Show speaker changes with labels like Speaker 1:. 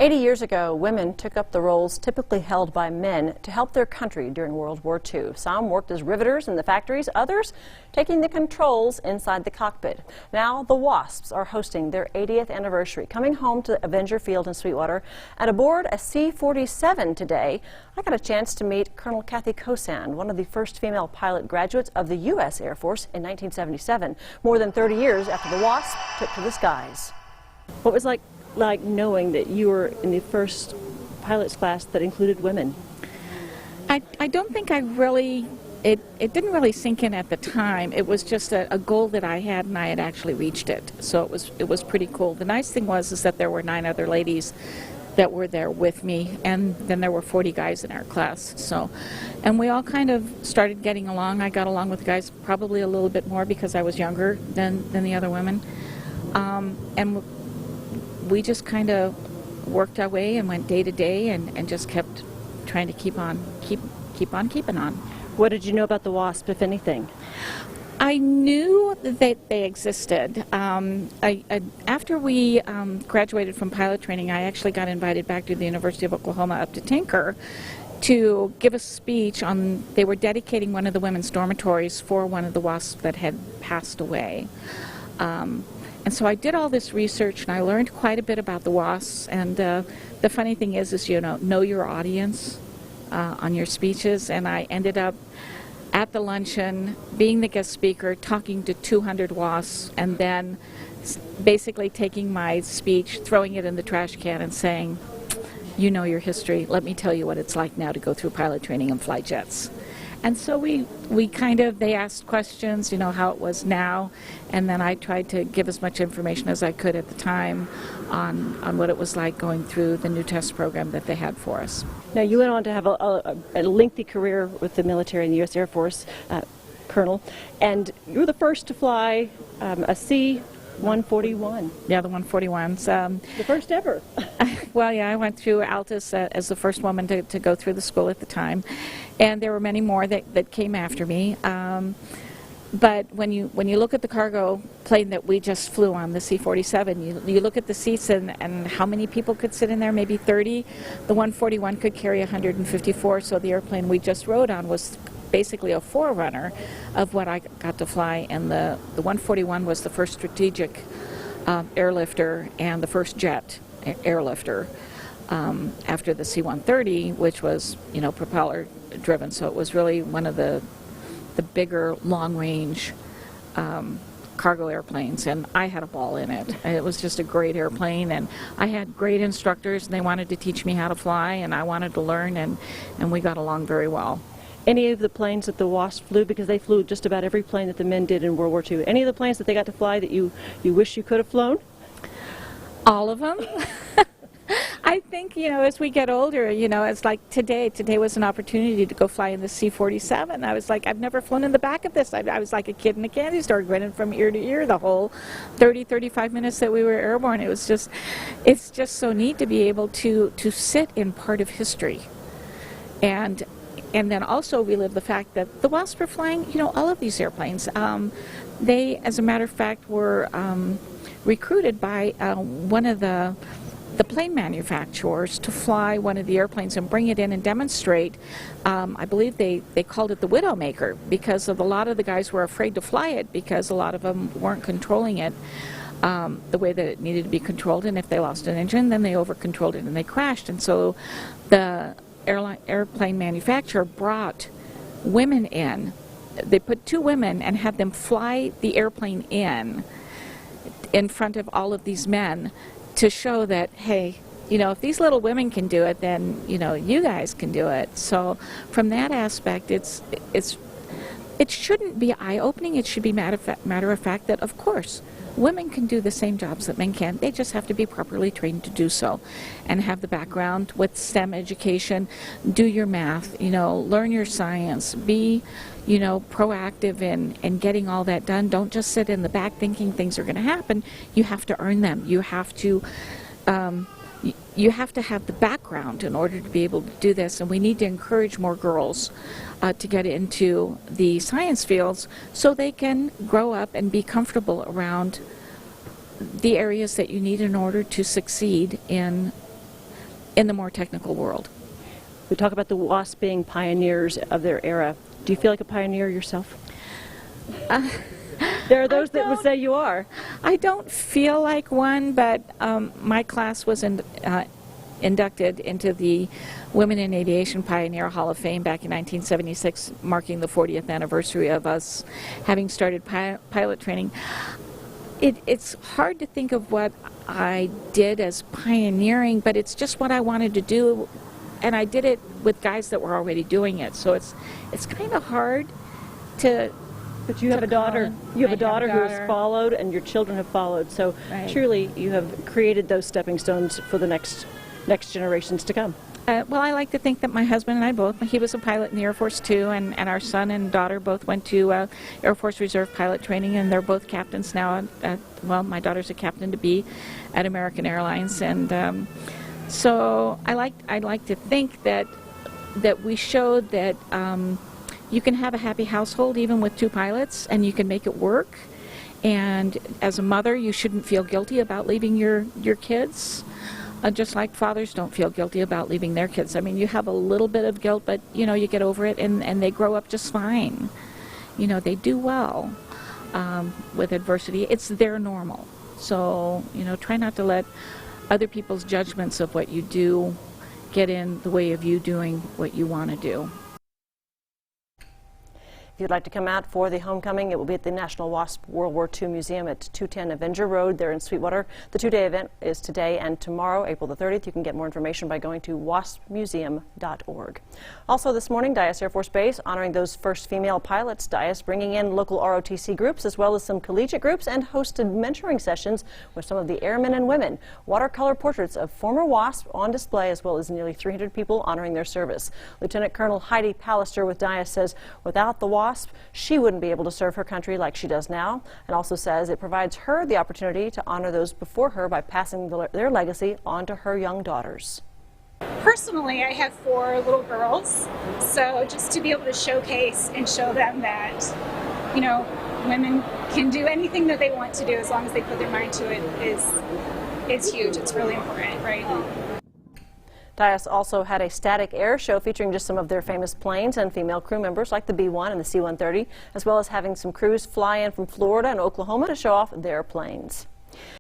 Speaker 1: 80 years ago, women took up the roles typically held by men to help their country during World War II. Some worked as riveters in the factories, others taking the controls inside the cockpit. Now, the Wasps are hosting their 80th anniversary, coming home to Avenger Field in Sweetwater. And aboard a C-47 today, I got a chance to meet Colonel Kathy Kosan, one of the first female pilot graduates of the U.S. Air Force in 1977, more than 30 years after the Wasp took to the skies. What was like knowing that you were in the first pilot's class that included women?
Speaker 2: I don't think I really, it didn't really sink in at the time. It was just a goal that I had, and I had actually reached it. So it was pretty cool. The nice thing was that there were 9 other ladies that were there with me, and then there were 40 guys in our class. So, and we all kind of started getting along. I got along with the guys probably a little bit more because I was younger than the other women. And we just kind of worked our way and went day to day and just kept trying to keep on keeping on.
Speaker 1: What did you know about the Wasp, if anything?
Speaker 2: I knew that they existed. After we graduated from pilot training, I actually got invited back to the University of Oklahoma up to Tinker to give a speech on, they were dedicating one of the women's dormitories for one of the Wasps that had passed away. And so I did all this research, and I learned quite a bit about the Wasps. And the funny thing is you know your audience on your speeches. And I ended up at the luncheon being the guest speaker, talking to 200 Wasps, and then basically taking my speech, throwing it in the trash can, and saying, "You know your history. Let me tell you what it's like now to go through pilot training and fly jets." And so they asked questions, you know, how it was now, and then I tried to give as much information as I could at the time on what it was like going through the new test program that they had for us.
Speaker 1: Now, you went on to have a lengthy career with the military and the U.S. Air Force, Colonel, and you were the first to fly a C-141.
Speaker 2: Yeah, the 141s.
Speaker 1: The first ever.
Speaker 2: Well, yeah, I went through Altus as the first woman to go through the school at the time, and there were many more that came after me. But when you look at the cargo plane that we just flew on, the C-47, you look at the seats and how many people could sit in there, maybe 30. The 141 could carry 154, so the airplane we just rode on was basically a forerunner of what I got to fly, and the 141 was the first strategic airlifter and the first jet airlifter after the C-130, which was, you know, propeller driven. So it was really one of the bigger long-range cargo airplanes, and I had a ball in it. It was just a great airplane, and I had great instructors, and they wanted to teach me how to fly, and I wanted to learn, and we got along very well.
Speaker 1: Any of the planes that the Wasp flew, because they flew just about every plane that the men did in World War II, any of the planes that they got to fly that you wish you could have flown?
Speaker 2: All of them. I think, you know, as we get older, you know, it's like today was an opportunity to go fly in the C-47. I was like, I've never flown in the back of this. I was like a kid in a candy store, grinning from ear to ear the whole 35 minutes that we were airborne. It's just so neat to be able to sit in part of history. And then also relive the fact that the Wasps were flying, you know, all of these airplanes. They, as a matter of fact, were recruited by one of the plane manufacturers to fly one of the airplanes and bring it in and demonstrate. I believe they called it the Widowmaker, because of a lot of the guys were afraid to fly it because a lot of them weren't controlling it the way that it needed to be controlled, and if they lost an engine, then they over-controlled it and they crashed. And so the airplane manufacturer brought women in. They put 2 women and had them fly the airplane in front of all of these men to show that, hey, you know, if these little women can do it, then, you know, you guys can do it. So from that aspect, it shouldn't be eye-opening. It should be matter of fact that, of course, women can do the same jobs that men can. They just have to be properly trained to do so and have the background with STEM education, do your math, you know, learn your science, be, you know, proactive in getting all that done. Don't just sit in the back thinking things are going to happen. You have to earn them. You have to have the background in order to be able to do this, and we need to encourage more girls to get into the science fields so they can grow up and be comfortable around the areas that you need in order to succeed in in the more technical world.
Speaker 1: We talk about the WASP being pioneers of their era. Do you feel like a pioneer yourself? There are those that would say you are.
Speaker 2: I don't feel like one, but my class was inducted into the Women in Aviation Pioneer Hall of Fame back in 1976, marking the 40th anniversary of us having started pilot training. It's hard to think of what I did as pioneering, but it's just what I wanted to do, and I did it with guys that were already doing it. So it's kind of hard to.
Speaker 1: But you have a daughter. You have a daughter who has followed, and your children have followed. So truly, you have created those stepping stones for the next generations to come.
Speaker 2: Well, I like to think that my husband and I both, he was a pilot in the Air Force too, and our son and daughter both went to Air Force Reserve pilot training, and they're both captains now. Well, my daughter's a captain to be at American Airlines, and so I like to think that we showed that you can have a happy household even with two pilots, and you can make it work. And as a mother, you shouldn't feel guilty about leaving your kids. Just like fathers don't feel guilty about leaving their kids. I mean, you have a little bit of guilt, but, you know, you get over it, and they grow up just fine. You know, they do well with adversity. It's their normal. So, you know, try not to let other people's judgments of what you do get in the way of you doing what you want to do.
Speaker 1: If you'd like to come out for the homecoming, it will be at the National WASP World War II Museum at 210 Avenger Road there in Sweetwater. The two-day event is today and tomorrow, April the 30th. You can get more information by going to waspmuseum.org. Also this morning, Dyess Air Force Base honoring those first female pilots. Dyess bringing in local ROTC groups as well as some collegiate groups, and hosted mentoring sessions with some of the airmen and women. Watercolor portraits of former WASP on display, as well as nearly 300 people honoring their service. Lieutenant Colonel Heidi Pallister with Dyess says without the WASP, she wouldn't be able to serve her country like she does now, and also says it provides her the opportunity to honor those before her by passing their legacy on to her young daughters.
Speaker 3: Personally, I have 4 little girls, so just to be able to showcase and show them that, you know, women can do anything that they want to do as long as they put their mind to it is huge. It's really important, right?
Speaker 1: Dyess also had a static air show featuring just some of their famous planes and female crew members like the B-1 and the C-130, as well as having some crews fly in from Florida and Oklahoma to show off their planes.